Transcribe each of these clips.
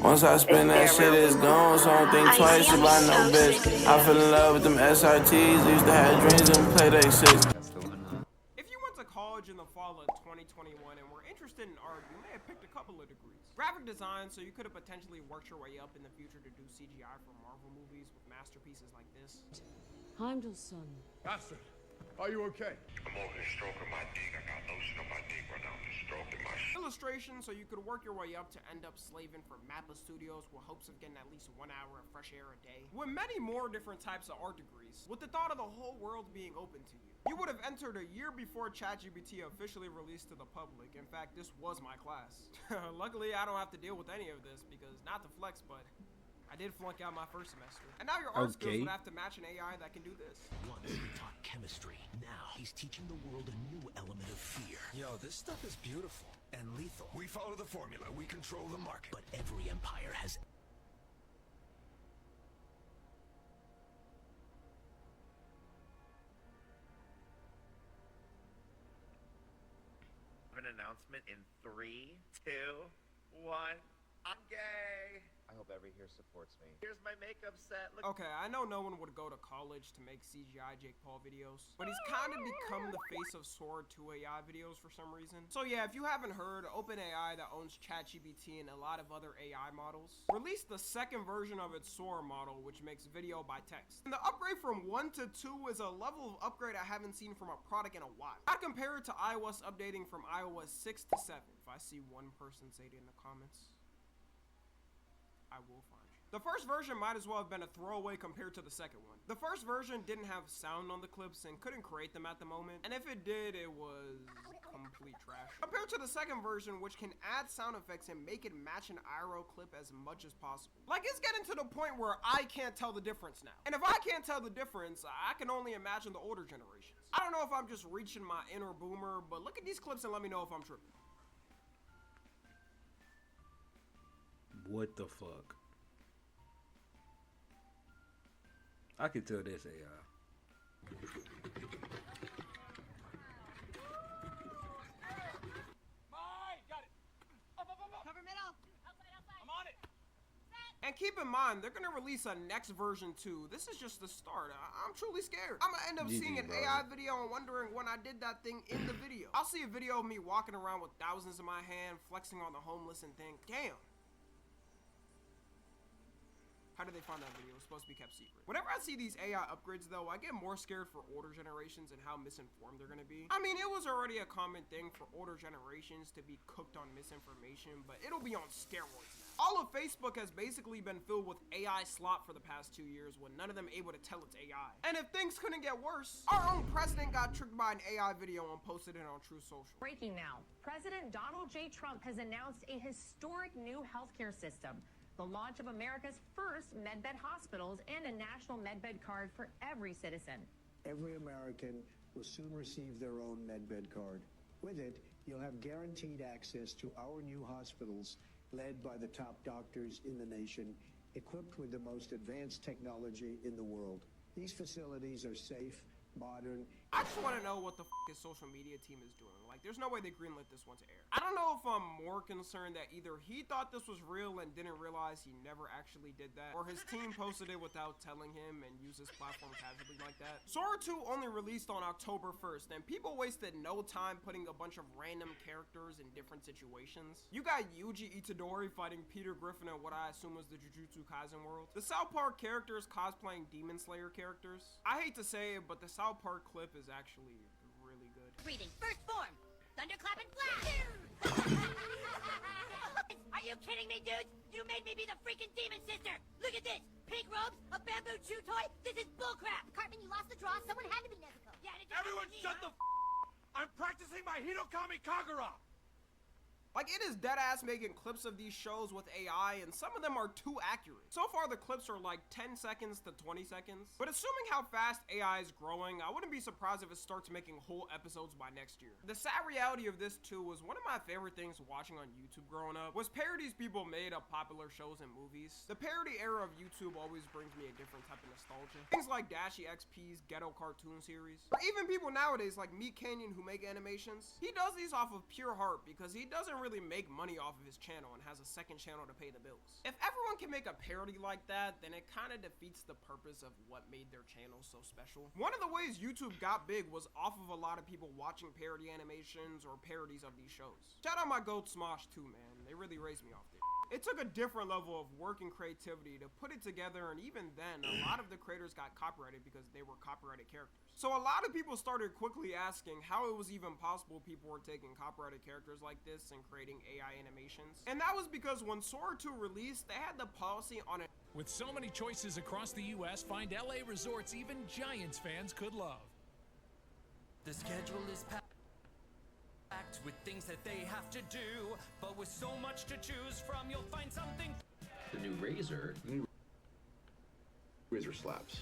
Once I spend that shit, it's gone, so I don't think twice about no bitch. I fell in love with them SRTs, used to have dreams and play they six. If you went to college in the fall of 2021 and were interested in art, you may have picked a couple of degrees. Graphic design, so you could have potentially worked your way up in the future to do CGI for Marvel movies with masterpieces like this. Heimdallson. Bastard, are you okay? I'm over here stroking my dick. I got lotion on my dick right now. I'm just stroking my shit. Illustration, so you could work your way up to end up slaving for Mappa Studios with hopes of getting at least 1 hour of fresh air a day. With many more different types of art degrees, with the thought of the whole world being open to you. You would have entered a year before ChatGPT officially released to the public. In fact, this was my class. Luckily, I don't have to deal with any of this because, not to flex, but I did flunk out my first semester. And now your art skills would have to match an AI that can do this. Once he taught chemistry, now he's teaching the world a new element of fear. Yo, this stuff is beautiful and lethal. We follow the formula. We control the market. But every empire has an announcement in 3, 2, 1. I'm gay. I hope every here supports me. Here's my makeup set. Look. Okay, I know no one would go to college to make CGI Jake Paul videos, but he's kind of become the face of Sora 2 AI videos for some reason. So yeah, if you haven't heard, OpenAI that owns ChatGPT and a lot of other AI models released the second version of its Sora model, which makes video by text. And the upgrade from 1 to 2 is a level of upgrade I haven't seen from a product in a while. I'd compare it to iOS updating from iOS 6 to 7. If I see one person say it in the comments, I will find you. The first version might as well have been a throwaway compared to the second one. The first version didn't have sound on the clips and couldn't create them at the moment, and if it did, it was complete trash. Compared to the second version, which can add sound effects and make it match an IRL clip as much as possible. Like, it's getting to the point where I can't tell the difference now. And if I can't tell the difference, I can only imagine the older generations. I don't know if I'm just reaching my inner boomer, but look at these clips and let me know if I'm tripping. What the fuck? I can tell this AI. And keep in mind, they're gonna release a next version too. This is just the start. I'm truly scared. I'm gonna end up seeing an AI video and wondering when I did that thing in the video. I'll see a video of me walking around with thousands in my hand, flexing on the homeless and think, damn. How did they find that video? It was supposed to be kept secret. Whenever I see these AI upgrades though, I get more scared for older generations and how misinformed they're gonna be. I mean, it was already a common thing for older generations to be cooked on misinformation, but it'll be on steroids now. All of Facebook has basically been filled with AI slop for the past 2 years, with none of them able to tell it's AI. And if things couldn't get worse, our own president got tricked by an AI video and posted it on True Social. Breaking now, President Donald J. Trump has announced a historic new healthcare system. The launch of America's first medbed hospitals and a national medbed card for every citizen. Every American will soon receive their own medbed card. With it, you'll have guaranteed access to our new hospitals led by the top doctors in the nation, equipped with the most advanced technology in the world. These facilities are safe, modern. I just want to know what the his social media team is doing. Like, there's no way they greenlit this one to air. I don't know if I'm more concerned that either he thought this was real and didn't realize he never actually did that, or his team posted it without telling him and used his platform casually like that. Sora 2 only released on October 1st, and people wasted no time putting a bunch of random characters in different situations. You got Yuji Itadori fighting Peter Griffin in what I assume was the Jujutsu Kaisen world. The South Park characters cosplaying Demon Slayer characters. I hate to say it, but the South Park clip is actually really good. Reading first form, thunderclap and flash. Are you kidding me, dude? You made me be the freaking demon sister. Look at this, pink robes, a bamboo chew toy. This is bullcrap. Cartman, you lost the draw. Someone had to be Nezuko. Yeah, Everyone shut the I'm practicing my Hinokami Kagura. Like, it is deadass making clips of these shows with AI, and some of them are too accurate. So far, the clips are like 10 seconds to 20 seconds. But assuming how fast AI is growing, I wouldn't be surprised if it starts making whole episodes by next year. The sad reality of this, too, was one of my favorite things watching on YouTube growing up was parodies people made of popular shows and movies. The parody era of YouTube always brings me a different type of nostalgia. Things like Dashi XP's Ghetto Cartoon series. Or even people nowadays like Meat Canyon who make animations. He does these off of pure heart because he doesn't really make money off of his channel and has a second channel to pay the bills. If everyone can make a parody like that, then it kind of defeats the purpose of what made their channel so special. One of the ways YouTube got big was off of a lot of people watching parody animations or parodies of these shows. Shout out my goat Smosh too, man. They really raised me off there. It took a different level of work and creativity to put it together, and even then, a lot of the creators got copyrighted because they were copyrighted characters. So a lot of people started quickly asking how it was even possible people were taking copyrighted characters like this and creating AI animations. And that was because when Sora 2 released, they had the policy on it. With so many choices across the US, find LA resorts even Giants fans could love. The schedule is packed with things that they have to do, but with so much to choose from, you'll find something. The new Razor. Razor slaps.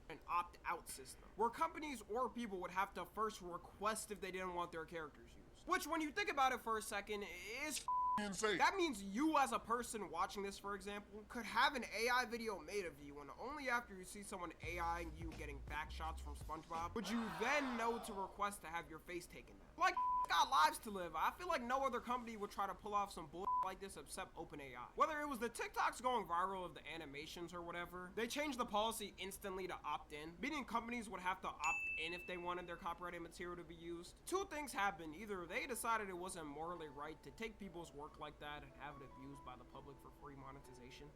An opt-out system, where companies or people would have to first request if they didn't want their characters used. Which, when you think about it for a second, is insane. That means you as a person watching this, for example, could have an AI video made of you, and only after you see someone AIing you getting back shots from SpongeBob would you then know to request to have your face taken down. Like, got lives to live. I feel like no other company would try to pull off some bull like this except OpenAI. Whether it was the TikToks going viral of the animations or whatever, they changed the policy instantly to opt in, meaning companies would have to opt in if they wanted their copyrighted material to be used. Two things happened. Either they decided it wasn't morally right to take people's work like that and have it abused by the public for free monetization.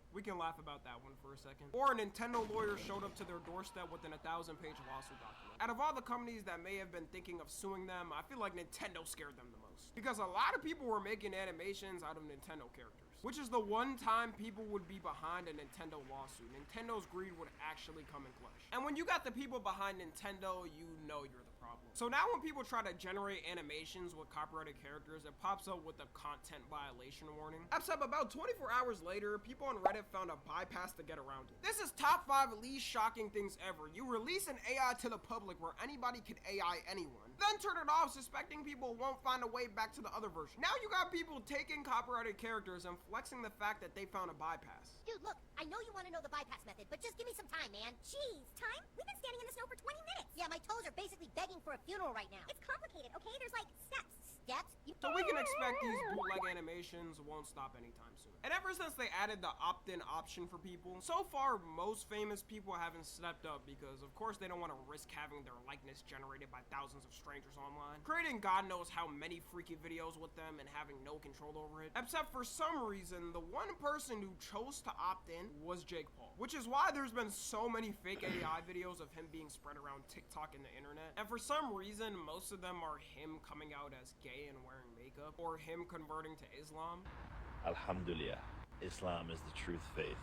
We can laugh about that one for a second. Or a Nintendo lawyer showed up to their doorstep with an 1,000-page lawsuit document. Out of all the companies that may have been thinking of suing them, I feel like Nintendo scared them the most. Because a lot of people were making animations out of Nintendo characters, which is the one time people would be behind a Nintendo lawsuit. Nintendo's greed would actually come in clutch. And when you got the people behind Nintendo, you know you're the problem. So now when people try to generate animations with copyrighted characters, it pops up with a content violation warning. Except about 24 hours later, people on Reddit found a bypass to get around it. This is top 5 least shocking things ever. You release an AI to the public where anybody can AI anyone, then turn it off suspecting people won't find a way back to the other version. Now you got people taking copyrighted characters and flexing the fact that they found a bypass. Dude, look, I know you want to know the bypass method, but just give me some time, man. Jeez, time? We've been standing in the snow for 20 minutes. Yeah, my toes are basically begging for a funeral right now. It's complicated, okay? There's like steps. Steps? So we can expect these bootleg animations won't stop anytime soon. And ever since they added the opt-in option for people, so far most famous people haven't stepped up because of course they don't want to risk having their likeness generated by thousands of strangers online, creating God knows how many freaky videos with them and having no control over it. Except for some reason, the one person who chose to opt in was Jake Paul, which is why there's been so many fake AI videos of him being spread around TikTok and the internet. And for some reason, most of them are him coming out as gay and wearing makeup, or him converting to Islam. Alhamdulillah, Islam is the truth faith.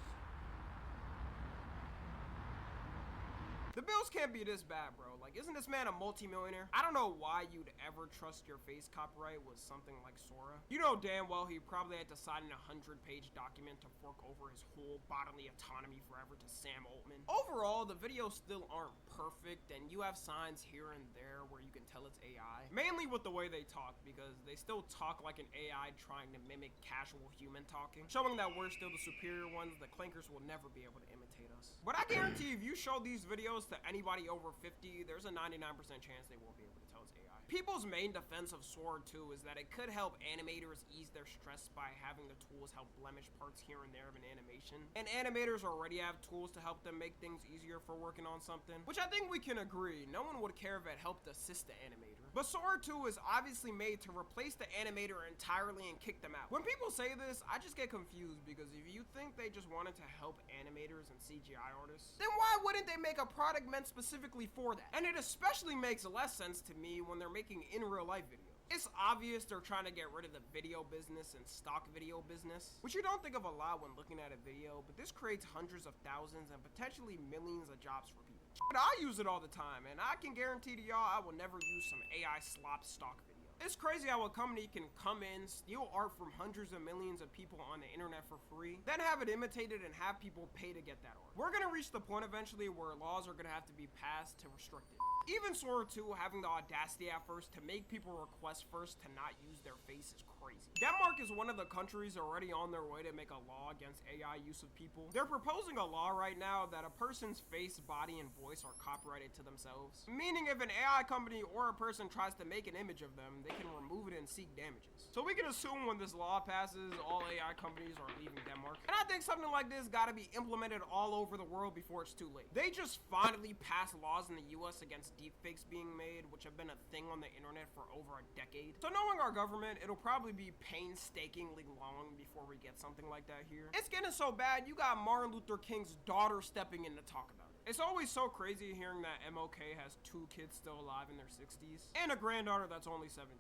The bills can't be this bad, bro. Like, isn't this man a multimillionaire? I don't know why you'd ever trust your face copyright with something like Sora. You know damn well he probably had to sign a 100-page document to fork over his whole bodily autonomy forever to Sam Altman. Overall, the videos still aren't perfect, and you have signs here and there where you can tell it's AI. Mainly with the way they talk, because they still talk like an AI trying to mimic casual human talking, showing that we're still the superior ones. The clankers will never be able to imitate us. But I guarantee if you show these videos to anybody over 50, there's a 99% chance they won't be able to tell it's AI. People's main defense of Sora 2 is that it could help animators ease their stress by having the tools help blemish parts here and there of an animation. And animators already have tools to help them make things easier for working on something, which I think we can agree. No one would care if it helped assist the animator. But Sora 2 is obviously made to replace the animator entirely and kick them out. When people say this, I just get confused because if you think they just wanted to help animators and CGI artists, then why wouldn't they make a product meant specifically for that? And it especially makes less sense to me when they're making in real life videos. It's obvious they're trying to get rid of the video business and stock video business, which you don't think of a lot when looking at a video, but this creates hundreds of thousands and potentially millions of jobs for people. But I use it all the time, and I can guarantee to y'all I will never use some AI slop stock video. It's crazy how a company can come in, steal art from hundreds of millions of people on the internet for free, then have it imitated and have people pay to get that art. We're gonna reach the point eventually where laws are gonna have to be passed to restrict it. Even Sora 2 having the audacity at first to make people request first to not use their face is crazy. Denmark is one of the countries already on their way to make a law against AI use of people. They're proposing a law right now that a person's face, body, and voice are copyrighted to themselves. Meaning if an AI company or a person tries to make an image of them, they can remove it and seek damages. So we can assume when this law passes, all AI companies are leaving Denmark. And I think something like this gotta be implemented all over the world before it's too late. They just finally passed laws in the US against deepfakes being made, which have been a thing on the internet for over a decade. So knowing our government, it'll probably be painstakingly long before we get something like that here. It's getting so bad, you got Martin Luther King's daughter stepping in to talk about it. It's always so crazy hearing that MLK has 2 kids still alive in their 60s, and a granddaughter that's only 17.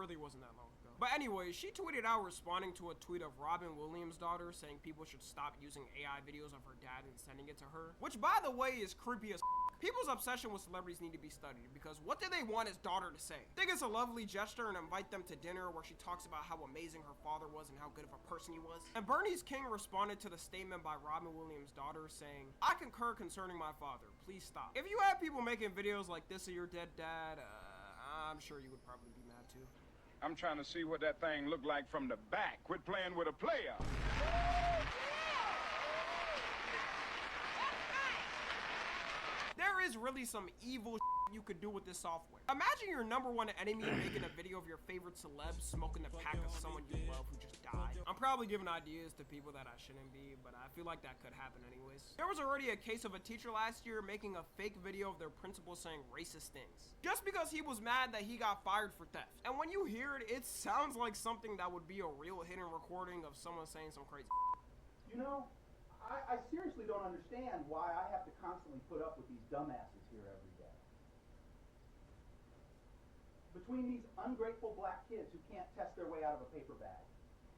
Really wasn't that long ago. But anyway, she tweeted out responding to a tweet of Robin Williams' daughter saying people should stop using AI videos of her dad and sending it to her, which by the way is creepy as People's obsession with celebrities need to be studied because what do they want his daughter to say? Think it's a lovely gesture and invite them to dinner where she talks about how amazing her father was and how good of a person he was? And Bernice King responded to the statement by Robin Williams' daughter saying, "I concur concerning my father. Please stop." If you had people making videos like this of your dead dad, I'm sure you would probably be mad too. I'm trying to see what that thing looked like from the back. Quit playing with a player. There is really some evil you could do with this software. Imagine your #1 enemy making a video of your favorite celeb smoking the pack of someone you love who just died. I'm probably giving ideas to people that I shouldn't be, but I feel like that could happen anyways. There was already a case of a teacher last year making a fake video of their principal saying racist things, just because he was mad that he got fired for theft. And when you hear it, it sounds like something that would be a real hidden recording of someone saying some crazy. You know, I seriously don't understand why I have to constantly put up with these dumbasses here every day. Between these ungrateful black kids who can't test their way out of a paper bag,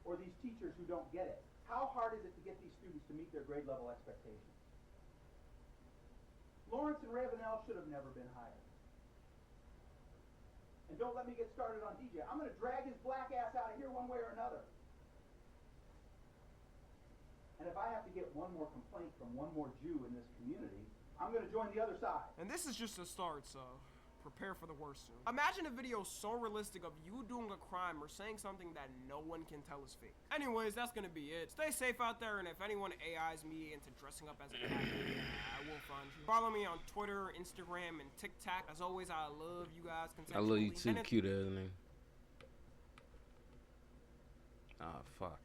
or these teachers who don't get it, how hard is it to get these students to meet their grade level expectations? Lawrence and Ravenel should have never been hired. And don't let me get started on DJ. I'm going to drag his black ass out of here one way or another. And if I have to get one more complaint from one more Jew in this community, I'm going to join the other side. And this is just a start, so prepare for the worst soon. Imagine a video so realistic of you doing a crime or saying something that no one can tell is fake. Anyways, that's going to be it. Stay safe out there, and if anyone AIs me into dressing up as a cat, I will find you. Follow me on Twitter, Instagram, and TikTok. As always, I love you guys. I love you too, cute as name. Ah, fuck.